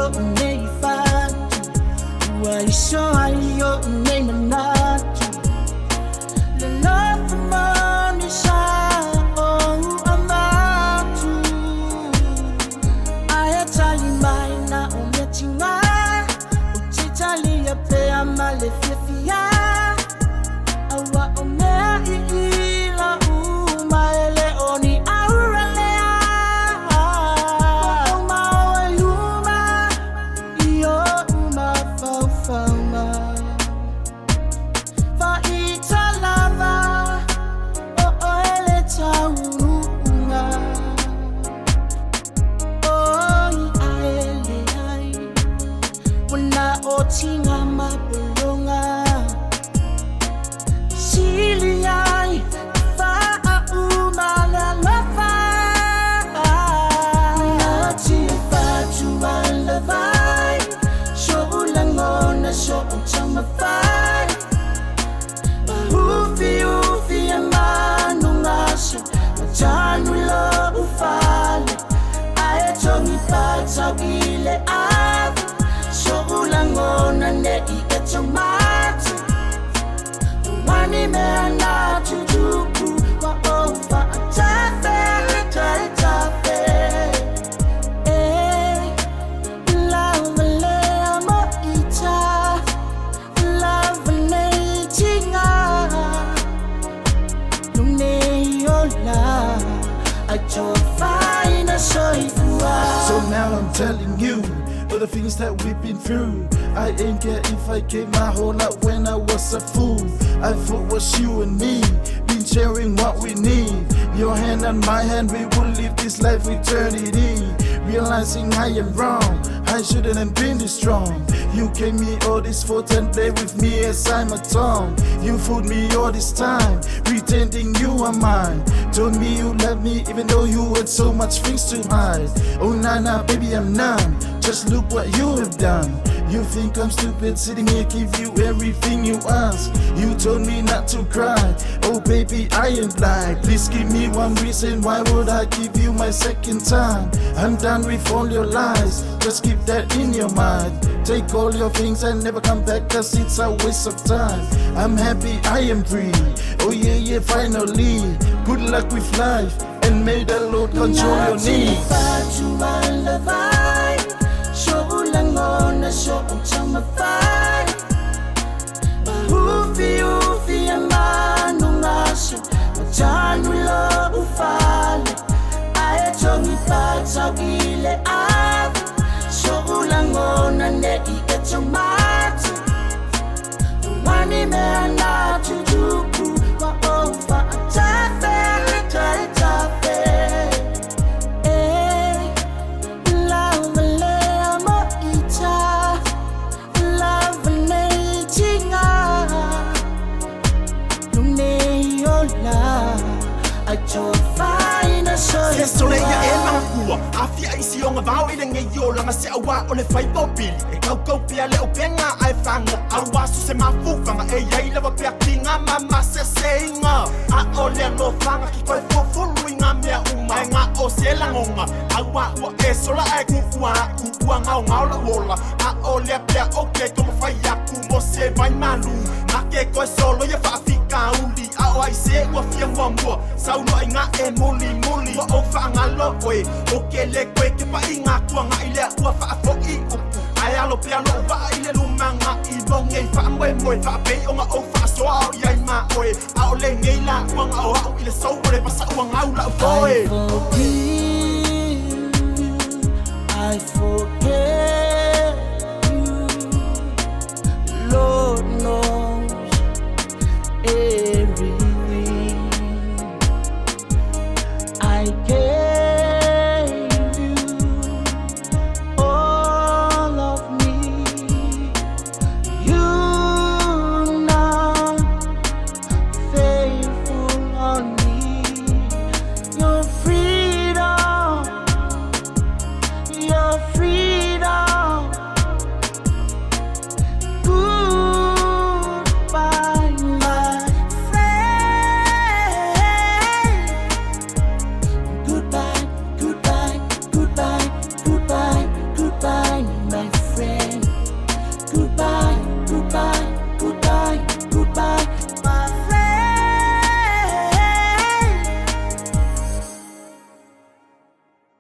yo nei fatu Ua iso ai yo nei manatu Le love money sa o amatu Aya tali mai na o metinga Uti tali ya pe amale fiafia Awa o mea ila umaele oni auralea Oma o yuma Iyo uma faufama Fa ita lava O ele taurunga Oi aele ai Wana o tinga mapelonga Siliai fa umala lava Natia FATU ALAVAI Shoulangona show chamafai Ufi amanu ngasho Majanu lo ufale Ayatongi pata ile ave Shoulangona ne ikachomati Mani mena chuchuku wa ofa tafe tafe love le amo ita love le tinga lune yola ajo fine soifua. So now I'm telling you all the things that we've been through. I ain't care if I gave my whole life when I was a fool. I thought it was you and me, been sharing what we need. Your hand on my hand, we will live this life eternity. Realizing I am wrong, I shouldn't have been this strong. You gave me all this fault and play with me as I'm a tongue. You fooled me all this time, pretending you are mine. Told me you love me even though you had so much things to hide. Oh nah, baby, I'm numb. Just look what you have done. You think I'm stupid sitting here give you everything you ask. You told me not to cry. Oh baby, I am blind. Please give me one reason why would I give you my second time. I'm done with all your lies. Just keep that in your mind. Take all your things and never come back cause it's a waste of time. I'm happy, I am free. Oh yeah, finally. Good luck with life and may the Lord control your needs. FATU ALAVAI Shoulangona show chamafai Ufi amanu ngasho Majanu lo ufale Ayatongi pata ile ave Shoulangona ne ikachomati Mani mena chuchuku wa ofa tafe Sole ya e makua afia isi onga vau ina nge yo langa se awa ole fai popili e kau pia le openga ai fanga awa su se mafufanga e yai lava pia kinga mama se seinga a ole no fanga ki koi fofulu inga mea uma nga o se langonga awa wa e sola ai kukua ngau la wola a ole pia okay como fai ya kumo se vai malu na ke koi solo ya fa afika uli a o ai se wa fia mua sauno inga e muli wa o fa ngalo oi o ke le koe ke pa inga kuanga ile ua fa fo I upu ai alo pia no va ile lumanga I bonge fa moe fa pe o nga o fa so au ia ma oi a o le ngeila kuanga o ile so ole pasa uanga ula foi